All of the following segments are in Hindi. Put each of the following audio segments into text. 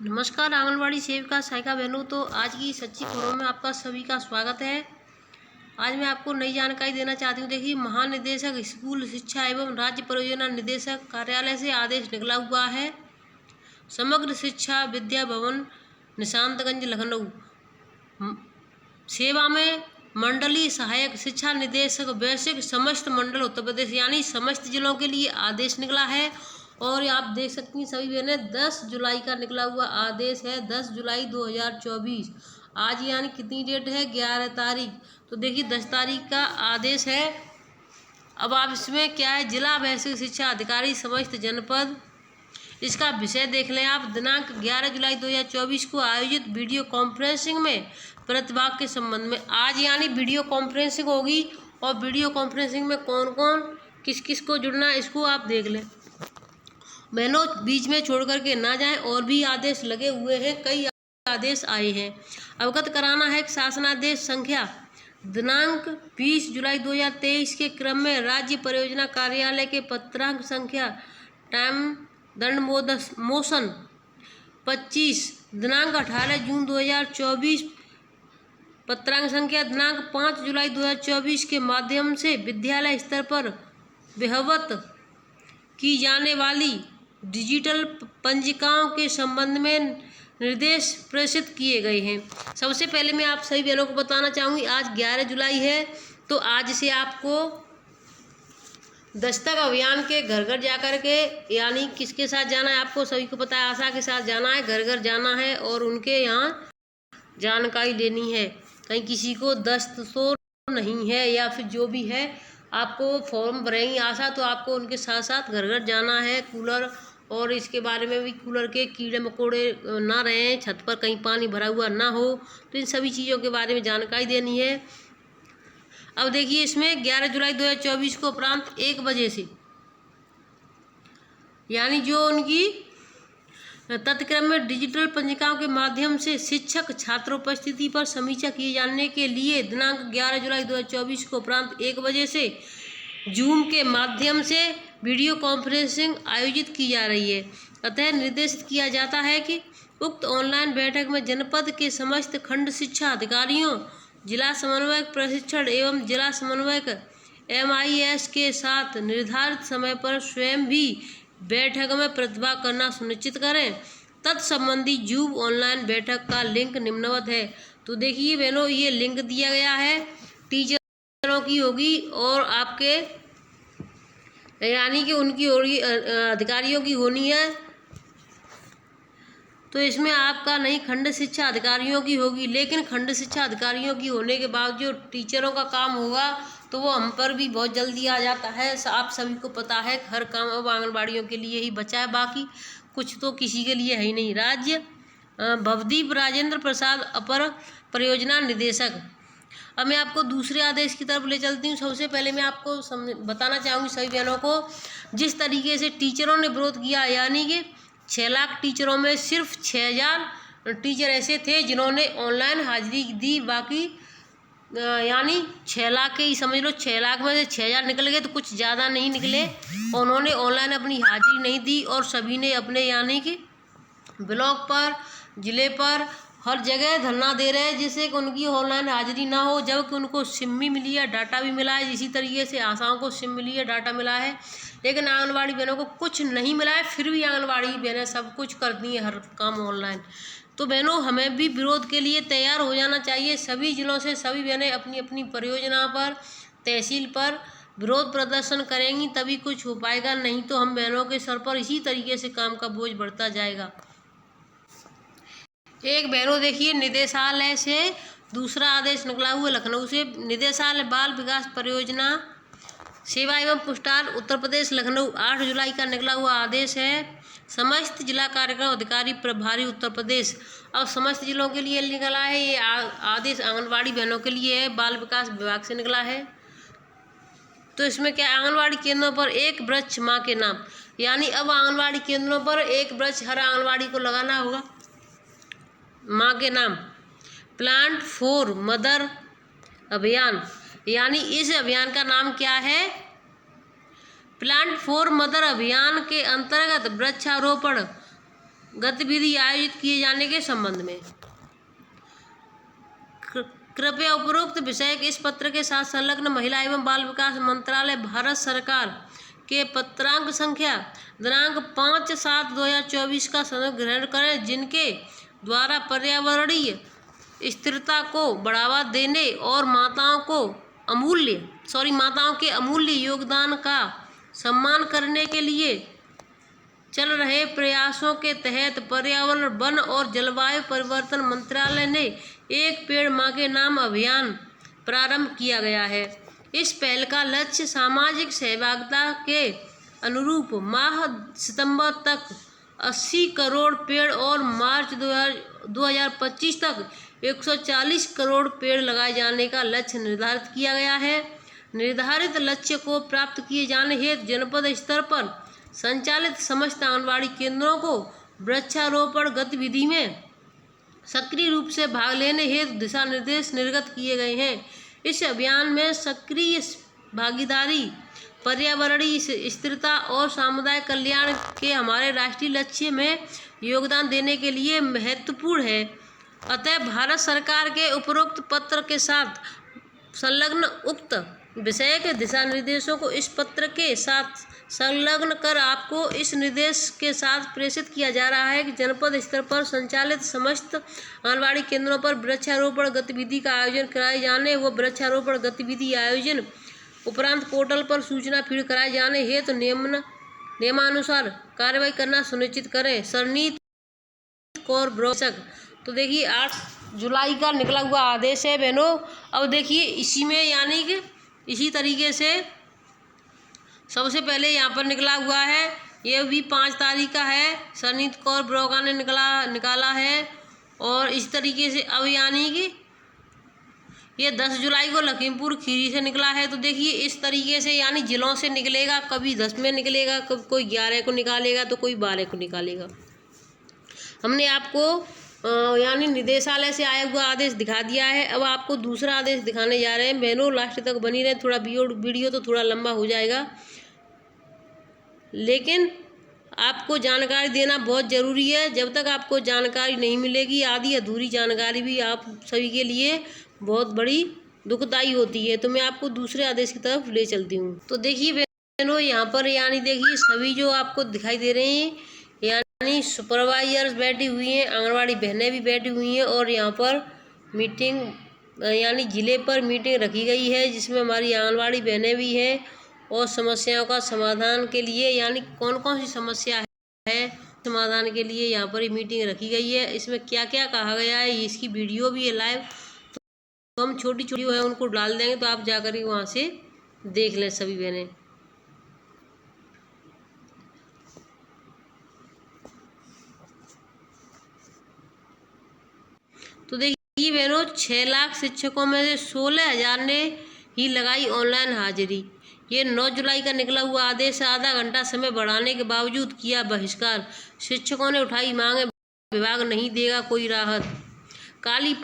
नमस्कार आंगनबाड़ी सेविका सहायिका बहनों। तो आज की सच्ची खबरों में आपका सभी का स्वागत है। आज मैं आपको नई जानकारी देना चाहती हूँ। देखिए, महानिदेशक स्कूल शिक्षा एवं राज्य परियोजना निदेशक कार्यालय से आदेश निकला हुआ है। समग्र शिक्षा विद्या भवन निशांतगंज लखनऊ सेवा में मंडलीय सहायक शिक्षा निदेशक वैश्विक समस्त मंडल उत्तर प्रदेश यानी समस्त जिलों के लिए आदेश निकला है। और आप देख सकती हैं सभी बहनें, 10 जुलाई का निकला हुआ आदेश है। 10 जुलाई 2024। आज यानी कितनी डेट है? 11 तारीख। तो देखिए 10 तारीख का आदेश है। अब आप इसमें क्या है, जिला वैश्विक शिक्षा अधिकारी समस्त जनपद, इसका विषय देख लें आप। दिनांक 11 जुलाई 2024 को आयोजित वीडियो कॉन्फ्रेंसिंग में प्रतिभाग के संबंध में। आज यानी वीडियो कॉन्फ्रेंसिंग होगी, और वीडियो कॉन्फ्रेंसिंग में कौन कौन किस किस को जुड़ना है इसको आप देख लें बहनों। बीच में छोड़ करके ना जाएं। और भी आदेश लगे हुए हैं, कई आदेश आए हैं। अवगत कराना है कि शासनादेश संख्या दिनांक 20 जुलाई 2023 के क्रम में राज्य परियोजना कार्यालय के पत्रांक संख्या टाइम दंड मोशन 25 दिनांक 18 जून 2024 पत्रांक संख्या दिनांक 5 जुलाई 2024 के माध्यम से विद्यालय स्तर पर वहवत की जाने वाली डिजिटल पंजिकाओं के संबंध में निर्देश प्रेषित किए गए हैं। सबसे पहले मैं आप सभी बहनों को बताना चाहूँगी, आज 11 जुलाई है, तो आज से आपको दस्तक अभियान के घर घर जाकर के, यानी किसके साथ जाना है आपको सभी को पता है, आशा के साथ जाना है, घर घर जाना है और उनके यहाँ जानकारी लेनी है। कहीं किसी को दस्त तो नहीं है या फिर जो भी है, आपको फॉर्म भरेंगी आशा, तो आपको उनके साथ साथ घर घर जाना है। कूलर और इसके बारे में भी, कूलर के कीड़े मकोड़े ना रहें, छत पर कहीं पानी भरा हुआ ना हो, तो इन सभी चीज़ों के बारे में जानकारी देनी है। अब देखिए, इसमें 11 जुलाई 2024 को उपरांत 1 बजे से, यानी जो उनकी तत्क्रम में डिजिटल पंजिकाओं के माध्यम से शिक्षक छात्र उपस्थिति पर समीक्षा किए जाने के लिए दिनांक 11 जुलाई 2024 को उपरांत 1 बजे से जूम के माध्यम से वीडियो कॉन्फ्रेंसिंग आयोजित की जा रही है। अतः निर्देशित किया जाता है कि उक्त ऑनलाइन बैठक में जनपद के समस्त खंड शिक्षा अधिकारियों, जिला समन्वयक प्रशिक्षण एवं जिला समन्वयक MIS के साथ निर्धारित समय पर स्वयं भी बैठक में प्रतिभाग करना सुनिश्चित करें। तत्संबंधी जूम ऑनलाइन बैठक का लिंक निम्नवत है। तो देखिए बहनों, ये लिंक दिया गया है, टीचरों की होगी और आपके यानी कि उनकी होगी, अधिकारियों की होनी है। तो इसमें आपका नहीं, खंड शिक्षा अधिकारियों की होगी, लेकिन खंड शिक्षा अधिकारियों की होने के बाद जो टीचरों का काम होगा तो वो हम पर भी बहुत जल्दी आ जाता है। आप सभी को पता है, हर काम अब आंगनबाड़ियों के लिए ही बचा है, बाकी कुछ तो किसी के लिए है ही नहीं। राज्य भवदीप राजेंद्र प्रसाद अपर परियोजना निदेशक। अब मैं आपको दूसरे आदेश की तरफ ले चलती हूँ। सबसे पहले मैं आपको बताना चाहूँगी सभी बहनों को, जिस तरीके से टीचरों ने विरोध किया, यानी कि 6 लाख टीचरों में सिर्फ 6000 टीचर ऐसे थे जिन्होंने ऑनलाइन हाजिरी दी। बाकी यानी 6 लाख के ही समझ लो, 6 लाख में से 6000 निकल गए, तो कुछ ज़्यादा नहीं निकले। उन्होंने ऑनलाइन अपनी हाजिरी नहीं दी और सभी ने अपने यानी कि ब्लॉक पर, ज़िले पर, हर जगह धरना दे रहे हैं जिससे कि उनकी ऑनलाइन हाजिरी ना हो, जबकि उनको सिम भी मिली है, डाटा भी मिला है। इसी तरीके से आशाओं को सिम मिली है, डाटा मिला है, लेकिन आंगनबाड़ी बहनों को कुछ नहीं मिला है। फिर भी आंगनबाड़ी बहनें सब कुछ करती हैं, हर काम ऑनलाइन। तो बहनों, हमें भी विरोध के लिए तैयार हो जाना चाहिए। सभी जिलों से सभी बहनें अपनी अपनी परियोजना पर, तहसील पर विरोध प्रदर्शन करेंगी, तभी कुछ हो पाएगा। नहीं तो हम बहनों के सर पर इसी तरीके से काम का बोझ बढ़ता जाएगा। एक बहनों देखिए, निदेशालय से दूसरा आदेश निकला हुआ लखनऊ से। निदेशालय बाल विकास परियोजना सेवा एवं पुरस्कार उत्तर प्रदेश लखनऊ 8 जुलाई का निकला हुआ आदेश है। समस्त जिला कार्यक्रम अधिकारी प्रभारी उत्तर प्रदेश। अब समस्त जिलों के लिए निकला है ये आदेश, आंगनबाड़ी बहनों के लिए है, बाल विकास विभाग से निकला है। तो इसमें क्या, आंगनबाड़ी केंद्रों पर एक वृक्ष माँ के नाम, यानी अब आंगनबाड़ी केंद्रों पर एक वृक्ष हर आंगनबाड़ी को लगाना होगा माँ के नाम। प्लांट फॉर मदर अभियान, यानी इस अभियान का नाम क्या है? प्लांट फॉर मदर अभियान के अंतर्गत वृक्षारोपण गतिविधि आयोजित किए जाने के संबंध में। कृपया उपरोक्त विषय के इस पत्र के साथ संलग्न महिला एवं बाल विकास मंत्रालय भारत सरकार के पत्रांक संख्या दिनांक 5/7/2024 का संदर्भ ग्रहण करें, जिनके द्वारा पर्यावरणीय स्थिरता को बढ़ावा देने और माताओं के अमूल्य योगदान का सम्मान करने के लिए चल रहे प्रयासों के तहत पर्यावरण, वन और जलवायु परिवर्तन मंत्रालय ने एक पेड़ माँ के नाम अभियान प्रारंभ किया गया है। इस पहल का लक्ष्य सामाजिक सहभागिता के अनुरूप माह सितंबर तक 80 करोड़ पेड़ और मार्च 2025 तक 140 करोड़ पेड़ लगाए जाने का लक्ष्य निर्धारित किया गया है। निर्धारित लक्ष्य को प्राप्त किए जाने हेतु जनपद स्तर पर संचालित समस्त आंगनबाड़ी केंद्रों को वृक्षारोपण गतिविधि में सक्रिय रूप से भाग लेने हेतु दिशा निर्देश निर्गत किए गए हैं। इस अभियान में सक्रिय भागीदारी पर्यावरणीय स्थिरता और सामुदायिक कल्याण के हमारे राष्ट्रीय लक्ष्य में योगदान देने के लिए महत्वपूर्ण है। अतः भारत सरकार के उपरोक्त पत्र के साथ संलग्न उक्त विषय के दिशा निर्देशों को इस पत्र के साथ संलग्न कर आपको इस निर्देश के साथ प्रेषित किया जा रहा है कि जनपद स्तर पर संचालित समस्त आंगनबाड़ी केंद्रों पर वृक्षारोपण गतिविधि का आयोजन कराए जाने व वृक्षारोपण गतिविधि आयोजन उपरांत पोर्टल पर सूचना फीड कराए जाने हेतु नियमानुसार कार्रवाई करना सुनिश्चित करें। सरनीत कौर ब्रोशक। तो देखिए 8 जुलाई का निकला हुआ आदेश है बहनों। अब देखिए इसी में यानी कि इसी तरीके से सबसे पहले यहाँ पर निकला हुआ है, ये भी 5 तारीख का है, सरनीत कौर ब्रोका ने निकाला है। और इस तरीके से अब यानी कि ये 10 जुलाई को लखीमपुर खीरी से निकला है। तो देखिए इस तरीके से यानी जिलों से निकलेगा, कभी 10 में निकलेगा, कभी कोई 11 को निकालेगा तो कोई 12 को निकालेगा। हमने आपको यानी निदेशालय से आया हुआ आदेश दिखा दिया है। अब आपको दूसरा आदेश दिखाने जा रहे हैं बहनों, लास्ट तक बनी रहे। थोड़ा वीडियो तो थोड़ा लंबा हो जाएगा, लेकिन आपको जानकारी देना बहुत ज़रूरी है। जब तक आपको जानकारी नहीं मिलेगी, आधी अधूरी जानकारी भी आप सभी के लिए बहुत बड़ी दुखदाई होती है। तो मैं आपको दूसरे आदेश की तरफ ले चलती हूँ। तो देखिए बहनों यहाँ पर यानी देखिए सभी जो आपको दिखाई दे रहे हैं यानी सुपरवाइजर्स बैठी हुई हैं, आंगनबाड़ी बहनें भी बैठी हुई हैं और यहाँ पर मीटिंग यानी ज़िले पर मीटिंग रखी गई है, जिसमें हमारी आंगनबाड़ी बहनें भी हैं और समस्याओं का समाधान के लिए यानी कौन कौन सी समस्या है समाधान के लिए यहाँ पर मीटिंग रखी गई है। इसमें क्या क्या कहा गया है, इसकी वीडियो भी है लाइव, तो हम छोटी छोटी है उनको डाल देंगे, तो आप जाकर के वहाँ से देख लें सभी बहनें। तो देखिए बहनों 6 लाख शिक्षकों में से 16,000 ने ही लगाई ऑनलाइन हाजिरी। ये 9 जुलाई का निकला हुआ आदेश है। आधा घंटा समय बढ़ाने के बावजूद किया बहिष्कार, शिक्षकों ने उठाई मांगे, विभाग नहीं देगा कोई राहत। काली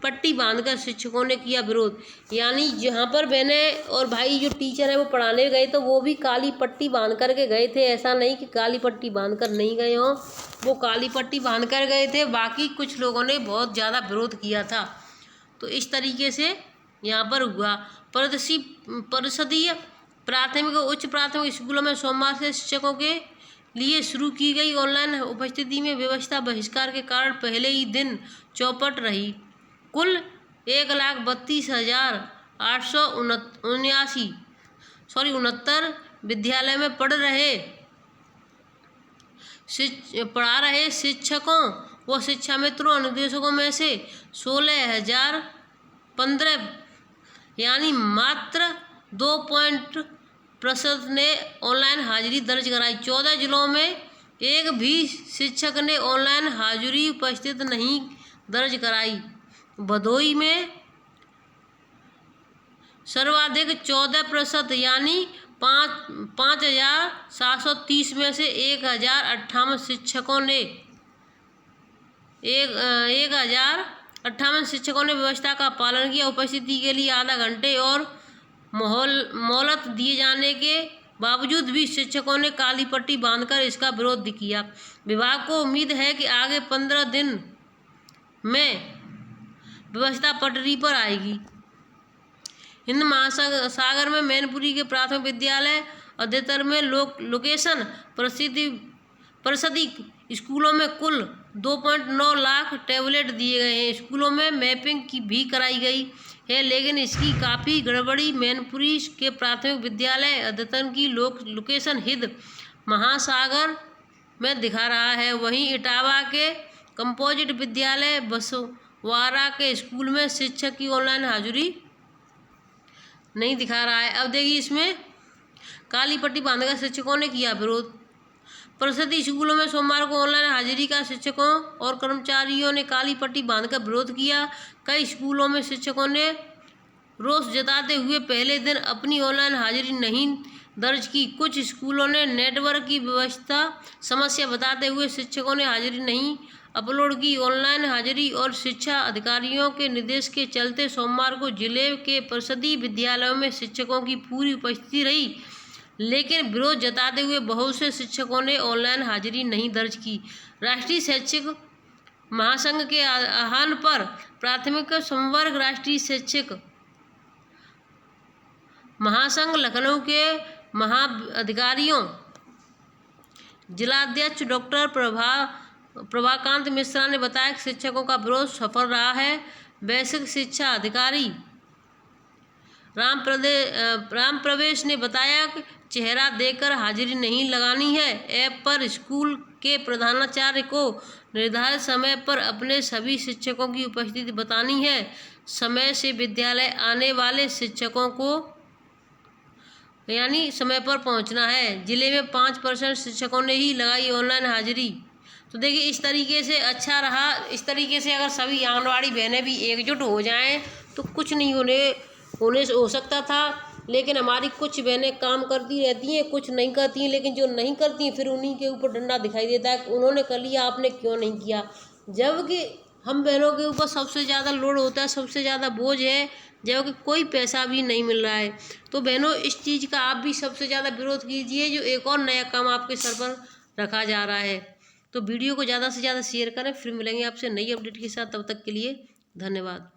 पट्टी बांधकर शिक्षकों ने किया विरोध। यानी जहाँ पर बहने और भाई जो टीचर है वो पढ़ाने गए तो वो भी काली पट्टी बांध कर के गए थे। ऐसा नहीं कि काली पट्टी बांध कर नहीं गए हों, वो काली पट्टी बांध कर गए थे। बाकी कुछ लोगों ने बहुत ज़्यादा विरोध किया था। तो इस तरीके से यहाँ पर हुआ। परिषदीय प्राथमिक और उच्च प्राथमिक स्कूलों में सोमवार से शिक्षकों के लिए शुरू की गई ऑनलाइन उपस्थिति में व्यवस्था बहिष्कार के कारण पहले ही दिन चौपट रही। कुल 1,32,879 विद्यालय में पढ़ा रहे शिक्षकों व शिक्षा मित्रों अनुदेशकों में से 16,015 यानी मात्र 2% ने ऑनलाइन हाजिरी दर्ज कराई। 14 जिलों में एक भी शिक्षक ने ऑनलाइन हाजिरी उपस्थित नहीं दर्ज कराई। भदोही में सर्वाधिक 14% यानी 5,730 में से 1,058 शिक्षकों ने 1,058 शिक्षकों ने व्यवस्था का पालन किया। उपस्थिति के लिए आधा घंटे और मोहलत दिए जाने के बावजूद भी शिक्षकों ने काली पट्टी बांधकर इसका विरोध किया। विभाग को उम्मीद है कि आगे 15 दिन में व्यवस्था पटरी पर आएगी। हिंद महासागर में मैनपुरी के प्राथमिक विद्यालय अध्यतर में लोकेशन परिषदी स्कूलों में कुल 2.9 लाख टैबलेट दिए गए हैं। स्कूलों में मैपिंग की भी कराई गई है, लेकिन इसकी काफ़ी गड़बड़ी मैनपुरी के प्राथमिक विद्यालय अध्यतन की लोकेशन हिंद महासागर में दिखा रहा है। वहीं इटावा के कंपोजिट विद्यालय बसवाड़ा के स्कूल में शिक्षक की ऑनलाइन हाजिरी नहीं दिखा रहा है। अब देखिए, इसमें काली पट्टी बांधकर शिक्षकों ने किया विरोध। परिषदी स्कूलों में सोमवार को ऑनलाइन हाजिरी का शिक्षकों और कर्मचारियों ने काली पट्टी बांधकर विरोध किया। कई स्कूलों में शिक्षकों ने रोष जताते हुए पहले दिन अपनी ऑनलाइन हाजिरी नहीं दर्ज की। कुछ स्कूलों ने नेटवर्क की व्यवस्था समस्या बताते हुए शिक्षकों ने हाजिरी नहीं अपलोड की। ऑनलाइन हाजिरी और शिक्षा अधिकारियों के निर्देश के चलते सोमवार को जिले के परिषदीय विद्यालयों में शिक्षकों की पूरी उपस्थिति रही, लेकिन विरोध जताते हुए बहुत से शिक्षकों ने ऑनलाइन हाजिरी नहीं दर्ज की। राष्ट्रीय शैक्षिक महासंघ के आह्वान पर प्राथमिक संवर्ग राष्ट्रीय शैक्षिक महासंघ लखनऊ के महाअधिकारियों जिलाध्यक्ष डॉक्टर प्रभाकांत मिश्रा ने बताया कि शिक्षकों का विरोध सफल रहा है। बेसिक शिक्षा अधिकारी राम प्रवेश ने बताया कि चेहरा देखकर हाजिरी नहीं लगानी है। ऐप पर स्कूल के प्रधानाचार्य को निर्धारित समय पर अपने सभी शिक्षकों की उपस्थिति बतानी है। समय से विद्यालय आने वाले शिक्षकों को यानी समय पर पहुंचना है। जिले में 5% शिक्षकों ने ही लगाई ऑनलाइन हाजिरी। तो देखिए, इस तरीके से अच्छा रहा। इस तरीके से अगर सभी आंगनवाड़ी बहनें भी एकजुट हो जाएं तो कुछ नहीं होने से हो सकता था, लेकिन हमारी कुछ बहनें काम करती रहती हैं, कुछ नहीं करती हैं। लेकिन जो नहीं करती हैं फिर उन्हीं के ऊपर डंडा दिखाई देता है, उन्होंने कर लिया, आपने क्यों नहीं किया। जबकि हम बहनों के ऊपर सबसे ज़्यादा लोड होता है, सबसे ज़्यादा बोझ है, जबकि कोई पैसा भी नहीं मिल रहा है। तो बहनों, इस चीज़ का आप भी सबसे ज़्यादा विरोध कीजिए, जो एक और नया काम आपके सर पर रखा जा रहा है। तो वीडियो को ज़्यादा से ज़्यादा शेयर करें। फिर मिलेंगे आपसे नई अपडेट के साथ, तब तक के लिए धन्यवाद।